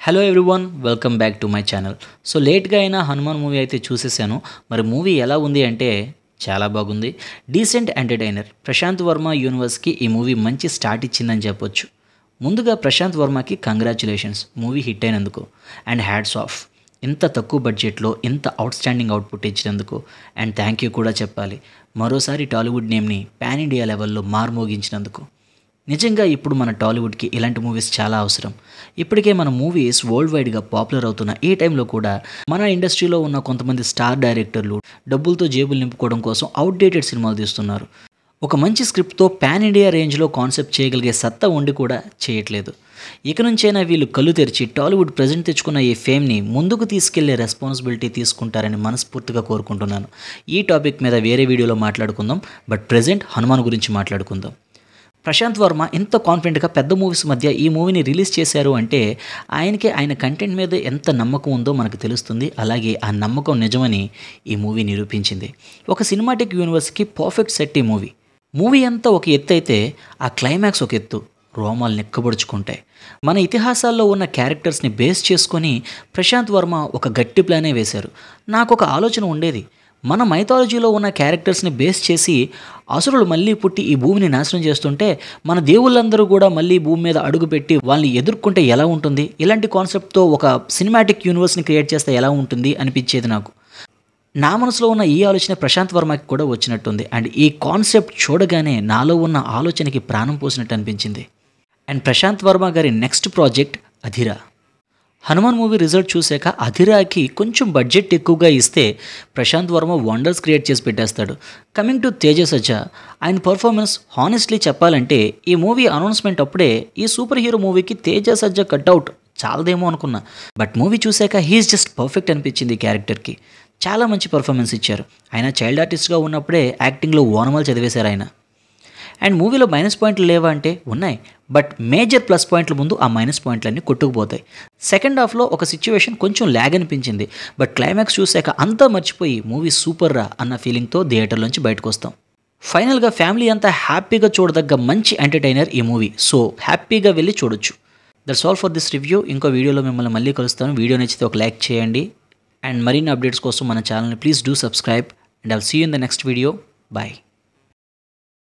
Hello everyone, welcome back to my channel. So లేట్గా అయినా Hanuman movie అయితే చూసేసాను. మరి మూవీ ఎలా ఉంది అంటే చాలా బాగుంది. Decent entertainer. ప్రశాంత్ వర్మ యూనివర్స్కి ఈ మూవీ మంచి స్టార్ట్ ఇచ్చిందని చెప్పొచ్చు. ముందుగా ప్రశాంత్ వర్మకి కంగ్రాచులేషన్స్ మూవీ హిట్ అయినందుకు అండ్ హ్యాట్స్ ఆఫ్. ఇంత తక్కువ బడ్జెట్లో ఇంత అవుట్స్టాండింగ్ అవుట్పుట్ ఇచ్చినందుకు అండ్ థ్యాంక్ యూ కూడా చెప్పాలి. మరోసారి టాలీవుడ్ నేమ్ని పాన్ ఇండియా లెవెల్లో మార్మోగించినందుకు. నిజంగా ఇప్పుడు మన టాలీవుడ్కి ఇలాంటి మూవీస్ చాలా అవసరం. ఇప్పటికే మన మూవీస్ వరల్డ్ వైడ్గా పాపులర్ అవుతున్న ఈ టైంలో కూడా మన ఇండస్ట్రీలో ఉన్న కొంతమంది స్టార్ డైరెక్టర్లు డబ్బులతో జేబులు నింపుకోవడం కోసం అవుట్డేటెడ్ సినిమాలు తీస్తున్నారు. ఒక మంచి స్క్రిప్ట్తో పాన్ ఇండియా రేంజ్లో కాన్సెప్ట్ చేయగలిగే సత్తా ఉండి కూడా చేయట్లేదు. ఇక నుంచైనా వీళ్ళు కళ్ళు తెరిచి టాలీవుడ్ ప్రజెంట్ తెచ్చుకున్న ఈ ఫేమ్ని ముందుకు తీసుకెళ్లే రెస్పాన్సిబిలిటీ తీసుకుంటారని మనస్ఫూర్తిగా కోరుకుంటున్నాను. ఈ టాపిక్ మీద వేరే వీడియోలో మాట్లాడుకుందాం. బట్ ప్రజెంట్ హనుమాన్ గురించి మాట్లాడుకుందాం. ప్రశాంత్ వర్మ ఇంత కాన్ఫిడెంట్గా పెద్ద మూవీస్ మధ్య ఈ మూవీని రిలీజ్ చేశారు అంటే ఆయన కంటెంట్ మీద ఎంత నమ్మకం ఉందో మనకు తెలుస్తుంది. అలాగే ఆ నమ్మకం నిజమని ఈ మూవీ నిరూపించింది. ఒక సినిమాటిక్ యూనివర్స్కి పర్ఫెక్ట్ సెట్ ఈ మూవీ అంతా ఒక ఎత్తు అయితే ఆ క్లైమాక్స్ ఒక ఎత్తు. రోమాలు నెక్కబడుచుకుంటాయి. మన ఇతిహాసాల్లో ఉన్న క్యారెక్టర్స్ని బేస్ చేసుకొని ప్రశాంత్ వర్మ ఒక గట్టి ప్లానే వేశారు. నాకు ఒక ఆలోచన ఉండేది. మన మైథాలజీలో ఉన్న క్యారెక్టర్స్ని బేస్ చేసి అసురులు మళ్ళీ పుట్టి ఈ భూమిని నాశనం చేస్తుంటే మన దేవుళ్ళందరూ కూడా మళ్ళీ భూమి మీద అడుగుపెట్టి వాళ్ళని ఎదుర్కొంటే ఎలా ఉంటుంది, ఇలాంటి కాన్సెప్ట్తో ఒక సినిమాటిక్ యూనివర్స్ని క్రియేట్ చేస్తే ఎలా ఉంటుంది అనిపించేది నాకు. నా మనసులో ఉన్న ఈ ఆలోచన ప్రశాంత్ వర్మకి కూడా వచ్చినట్టుంది. అండ్ ఈ కాన్సెప్ట్ చూడగానే నాలో ఉన్న ఆలోచనకి ప్రాణం పోసినట్టు అనిపించింది. అండ్ ప్రశాంత్ వర్మ గారి next project Adhira. Hanuman movie result చూశాక అధిరాకి కొంచెం బడ్జెట్ ఎక్కువగా ఇస్తే ప్రశాంత్ వర్మ వండర్స్ క్రియేట్ చేసి పెట్టేస్తాడు. కమింగ్ టు తేజ సజ్జా, ఆయన పర్ఫార్మెన్స్ హానెస్ట్లీ చెప్పాలంటే ఈ మూవీ అనౌన్స్మెంట్ అప్పుడే ఈ సూపర్ హీరో మూవీకి తేజ సజ్జా కట్అవుట్ చాలదేమో అనుకున్నా. బట్ మూవీ చూశాక హీఈస్ జస్ట్ పర్ఫెక్ట్ అనిపించింది. ఈ క్యారెక్టర్కి చాలా మంచి పర్ఫార్మెన్స్ ఇచ్చారు. ఆయన చైల్డ్ ఆర్టిస్ట్గా ఉన్నప్పుడే యాక్టింగ్లో ఓనమాలు చదివేశారు ఆయన. అండ్ మూవీలో మైనస్ పాయింట్లు లేవా అంటే ఉన్నాయి. బట్ మేజర్ ప్లస్ పాయింట్ల ముందు ఆ మైనస్ పాయింట్లన్నీ కొట్టుకుపోతాయి. సెకండ్ హాఫ్లో ఒక సిచ్యువేషన్ కొంచెం ల్యాగ్ అనిపించింది. బట్ క్లైమాక్స్ చూశాక అంతా మర్చిపోయి మూవీ సూపర్ రా అన్న ఫీలింగ్తో థియేటర్లోంచి బయటకు వస్తాం. ఫైనల్గా ఫ్యామిలీ అంతా హ్యాపీగా చూడదగ్గ మంచి ఎంటర్టైనర్ ఈ మూవీ. సో హ్యాపీగా వెళ్ళి చూడొచ్చు. That's all for this review. ఇంకో వీడియోలో మిమ్మల్ని మళ్ళీ కలుస్తాను. వీడియో నచ్చితే ఒక లైక్ చేయండి. అండ్ మరిన్ని అప్డేట్స్ కోసం మన ఛానల్ని please do subscribe. And I'll see you in the next video. Bye.